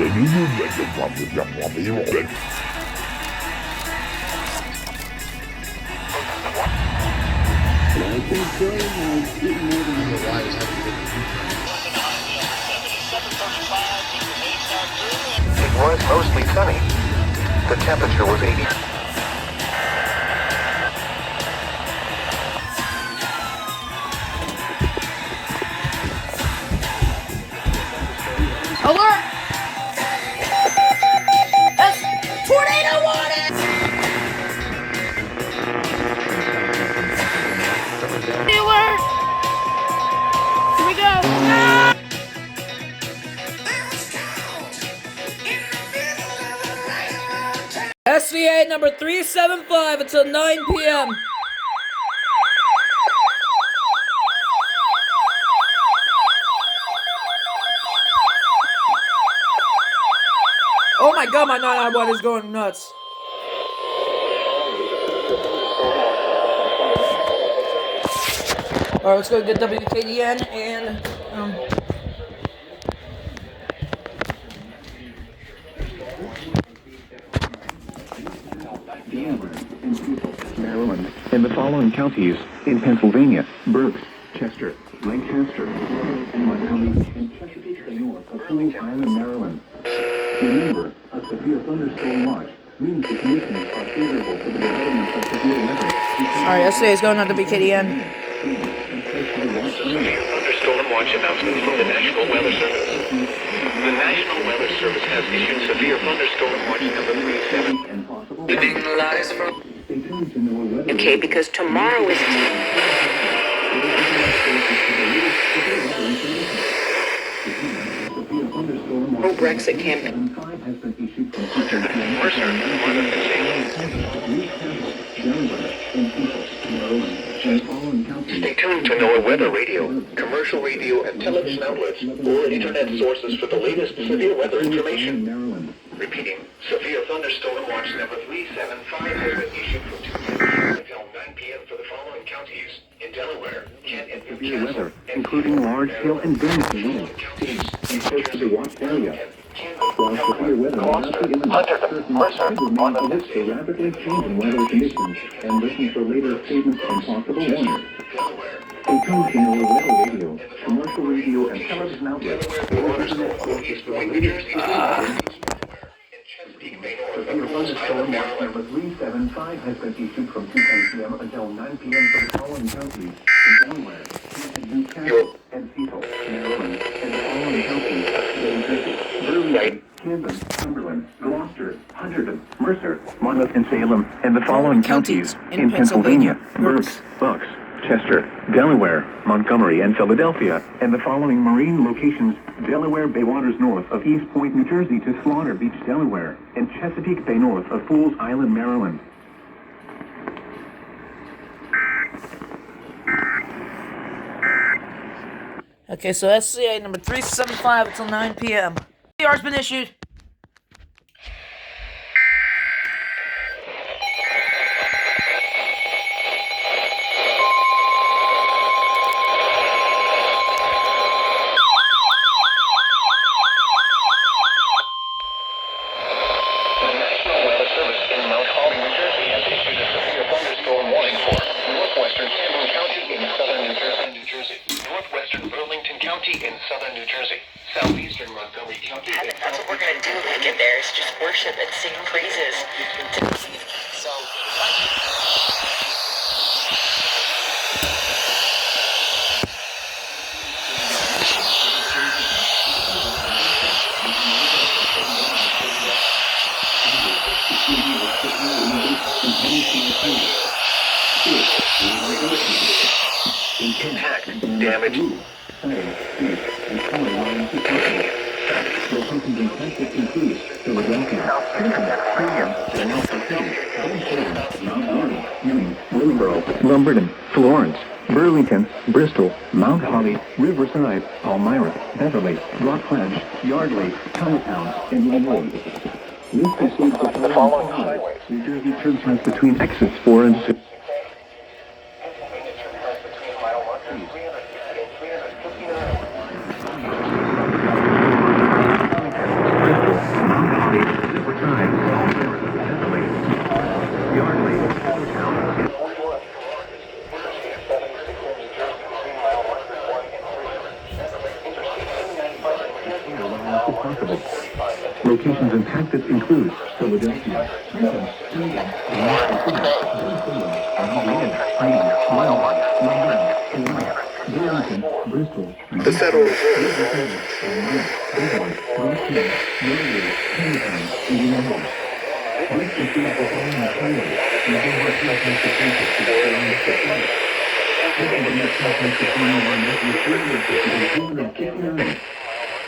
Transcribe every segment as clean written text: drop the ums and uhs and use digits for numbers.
It was mostly sunny. The temperature was 80. Alert! That's tornado warning! Alert! Here we go! Ah! SVA number 375 until 9 p.m. Oh my god, my 991 is going nuts. Alright, let's go get WKDN and Maryland, in the following counties, in Pennsylvania, Berks, Chester, Lancaster, and Montgomery, and Chesapeake Bay North of Fools Island, Maryland. Remember, a severe thunderstorm watch means the conditions are favorable for the development of severe weather. alright, SVA is going on WKDN. Severe thunderstorm watch announcement from the National Weather Service. The National Weather Service has issued severe thunderstorm watch number 37. Okay, because tomorrow is... Oh, Brexit campaign. Stay tuned to NOAA Weather Radio, commercial radio and television outlets, or internet sources for the latest severe weather information. Repeating, severe thunderstorm watch number 375 has been issued from 2 p.m. until 9 p.m. for the following counties. In Delaware, Kent and Severe weather, including large hail and damaging winds, is close to the watch area. While severe weather will not be imminent, certain should remain alert to rapidly changing weather conditions and listen for later statements and possible warnings. Stay tuned to NOAA Weather Radio, commercial radio and television outlets, or internet sources for the latest severe thunderstorm watch number 375 has been issued from 2 p.m. until 9 p.m. for the following counties: in Delaware, Newcastle, and Cecil, Maryland, and the following counties: New Jersey, Burlington, Camden, Cumberland, Gloucester, Hunterdon, Mercer, Monmouth, and Salem, and the following counties: in Pennsylvania, Berks, Bucks, Chester, Delaware, Montgomery, and Philadelphia, and the following marine locations: Delaware Bay waters north of East Point, New Jersey to Slaughter Beach, Delaware, and Chesapeake Bay north of Fools Island, Maryland. Okay, so SCA number 375 until 9 p.m. CR's been issued. In southern New Jersey, southeastern Montgomery County. That's what we're gonna do when we get there. Is just worship and sing praises. So. Impact, damage. Lumberton, Florence, Burlington, Bristol, Mount Holly, Riverside, Palmyra, Beverly, Rockledge, Yardley, Chinatown, and Linwood. This precedes the following highways. New Jersey turns between exits 4 and 6. possible. Locations in Texas include Philadelphia, Trenton, Reagan, Burlington, Bristol, The Federal Reserve.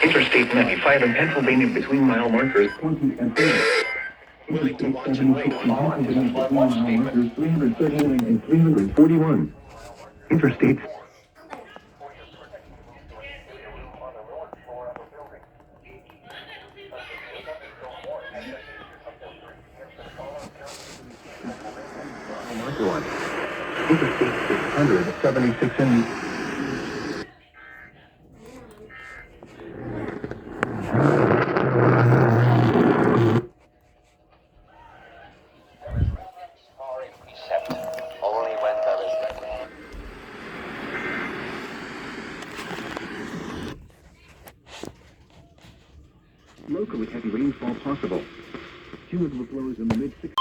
Interstate 95 in Pennsylvania between mile markers 20 and 30. Interstate 76 in Pennsylvania between mile markers 339 and 341. Interstate 676 in Only when there is locally heavy rainfall possible. Cumulative lows in the mid-60s.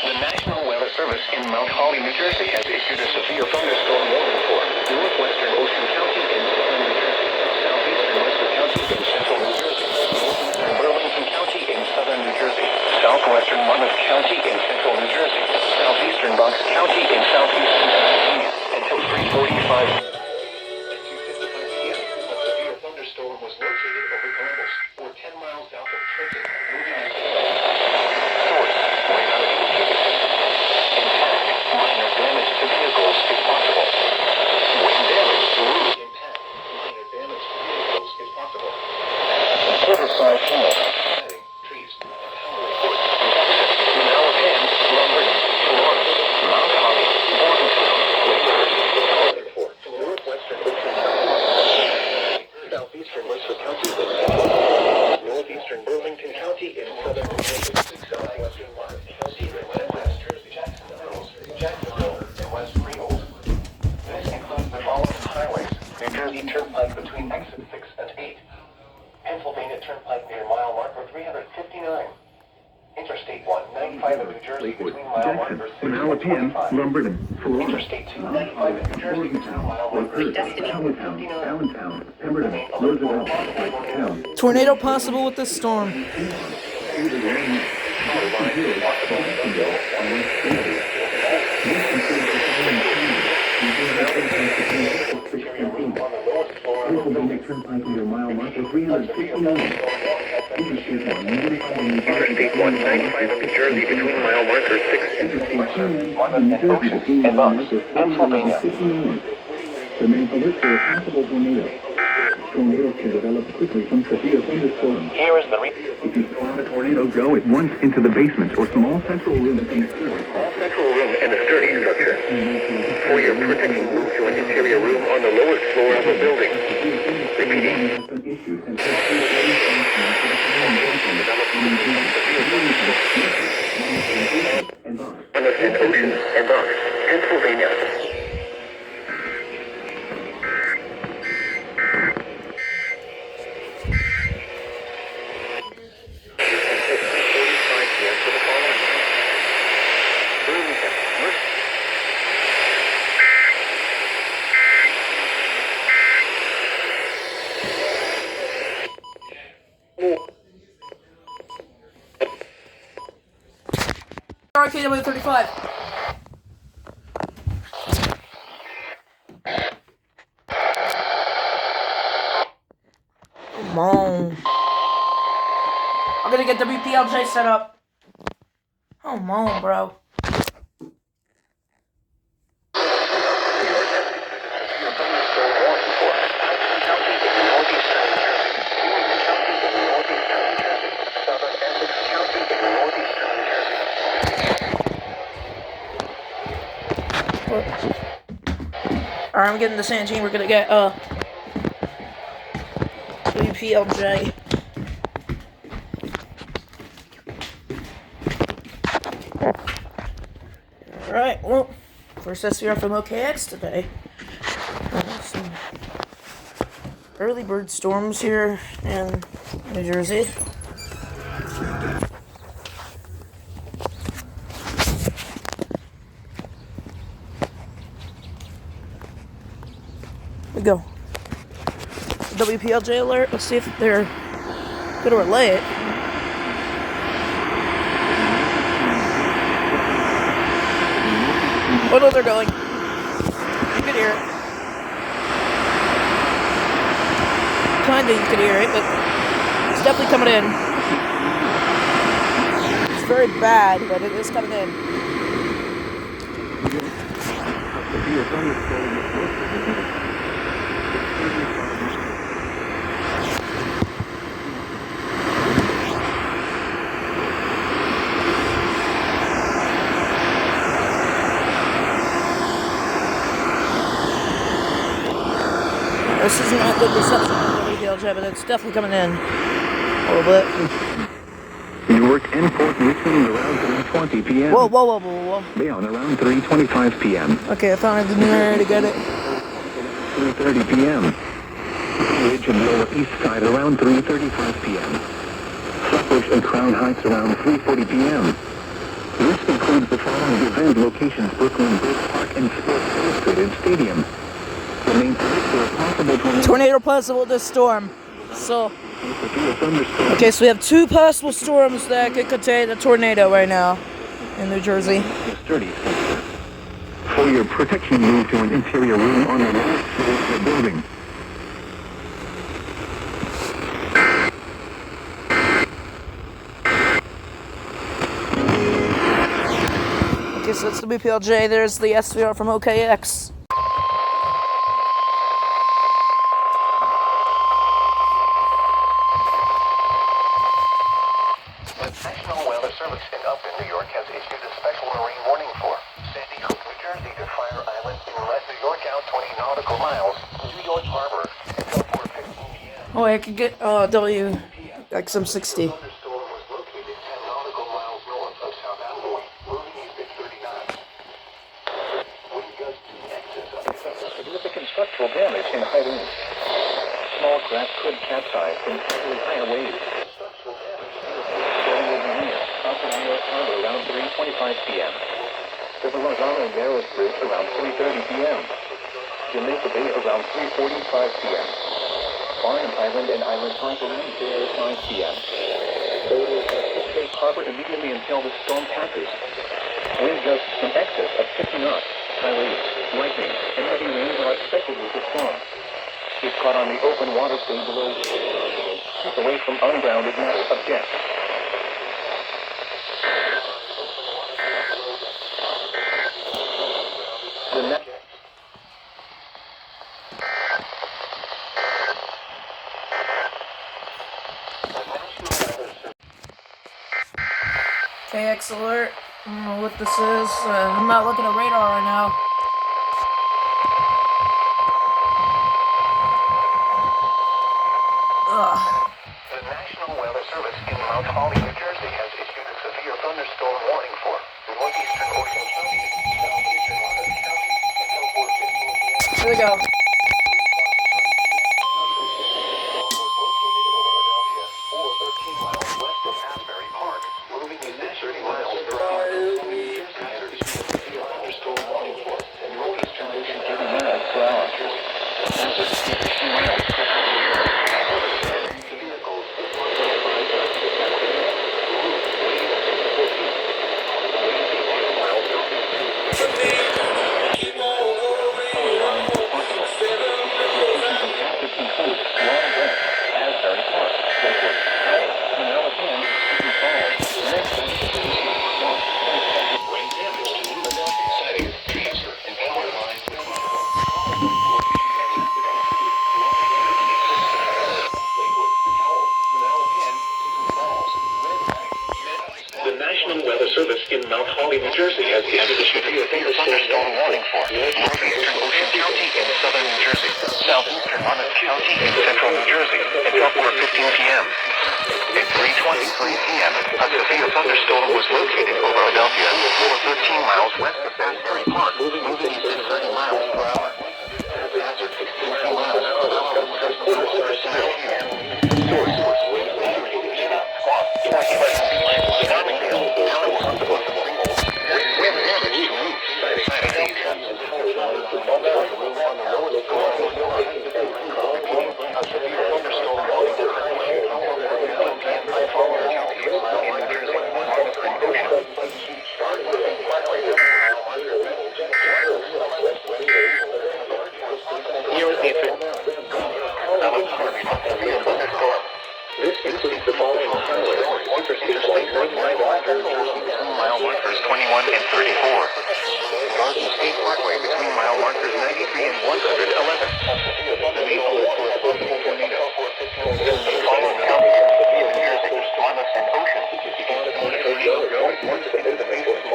The National Weather Service in Mount Holly, New Jersey has issued a severe thunderstorm warning for northwestern Ocean County in southern New Jersey, southeastern Western County in central New Jersey, northeastern Burlington County in southern New Jersey, southwestern Monmouth County in central New Jersey, southeastern Bucks County in southeastern Pennsylvania until 3:45 p.m. A severe thunderstorm was located over Columbus, or 10 miles south of Trenton, moving into source, radar indicated. Impact, minor damage to vehicles is possible. Wind damage to roof. Impact, minor damage to vehicles is possible. Riverside Falls. Cutting, trees, and towering woods. Manalapan, Lumberton, Florence, Mount Holly, Bordentown, Lakehurst, Fort, northwestern Ocean County, southeastern Western County, northeastern Burlington County in southern New Jersey, southwestern Monmouth County in West Jersey, Jacksonville, and West Freehold. This includes the following highways: New Jersey Turnpike between exit 6 and 8, Pennsylvania Turnpike near mile marker 359, Interstate 195 in New Jersey between mile markers 6 and Manalapan, 25, Lumberton, Florence, Interstate 295 in New Jersey between mile markers Lakehurst, 59 and 59. Allentown, Pemberton, Roosevelt, Town. Tornado possible with this storm. Pennsylvania Turnpike near mile marker 369. Interstate 195 in New Jersey between mile markers 6 and Monmouth and Ocean and Bucks, Pennsylvania. Remain alert for a possible tornado. Tornadoes can develop quickly from severe thunderstorms. Here is the If you saw a tornado, go at once into the basement or small central room in the central room and a sturdy structure. For your protection, move to an interior room on the lowest floor of the building. Repeating. Monmouth and Ocean and Bucks, Pennsylvania. RKW 35. Come on. I'm gonna get WPLJ set up. Come on, bro. Alright, I'm getting the sand chain. We're gonna get WPLJ. Alright, well, first SVR from OKX today. early bird storms here in New Jersey. We go. WPLJ alert. Let's see if they're gonna relay it. Oh no, they're going. You can hear it. Kinda, you can hear it, but it's definitely coming in. It's very bad, but it is coming in. This is not good reception on WPLJ, but it's definitely coming in a little bit. Newark and Port Richmond around 3:20 p.m. Whoa. Bayonne around 3:25 p.m. Okay, I found it near to get it. 3:30 p.m. Ridge and Lower East Side around 3:35 p.m. Flatbush and Crown Heights around 3:40 p.m. This includes the following event locations: Brooklyn Bridge Park and Sports Illustrated Stadium. Remain for a possible Tornado possible this storm. So, thunderstorm. okay, so we have two possible storms that could contain a tornado right now in New Jersey. Sturdy. For your protection, move to an interior room on the lowest floor of the building. Okay, so that's the WPLJ. There's the SVR from OKX. The National Weather Service in New York has issued a special marine warning for Sandy Hook, New Jersey to Fire Island, inlet New York out 20 nautical miles, New York Harbor until 4:15 p.m. Oh, I could get XM60. Thunderstorm was located 10 nautical miles north of South Alloy, moving east at 30 knots. Wind gusts in excess of significant structural damage in high winds. Small craft could capsize in slightly higher waves. Structural damage. Storm will be near south of New York Harbor around 3:25 p.m. To the Lozano Narrows Bridge around 3:30 p.m. Jamaica Bay around 3:45 p.m. Barnum Island and Island Harbor there at 5 p.m. Safe harbor immediately until the storm passes. Wind gusts in excess of 50 knots. High waves, lightning, and heavy rains are expected with the storm. If caught on the open water, stay below. Keep away from ungrounded mass objects. KX alert. I don't know what this is. I'm not looking at radar right now. Ugh. The National Weather Service in Mount Holly, New Jersey has issued a severe thunderstorm warning for northeastern Ocean County, southeastern Orange County, until 4:15 p.m. Here we go. Or 13 miles west of Asbury Park, moving east at 30 miles per hour. New Jersey has issued a severe thunderstorm warning for northeastern Ocean County, 30 miles per hour. Hazard 15 miles per hour. Vehicles. Service in Mount Holly, New Jersey has issued a severe thunderstorm warning for northeastern Ocean County in southern New Jersey, southeastern Monmouth County in central New Jersey until 4:15 p.m. At 3:23 p.m., a severe thunderstorm was located over Philadelphia, over 13 miles west of Asbury Park, moving east at 30 miles per hour. Hazard 15 miles per hour. 21 and 34. Garden State Parkway between mile markers 93 and 111. The Maple for a possible tornado. Follow county severe appears in Monmouth and Ocean. Monitor once into the Maple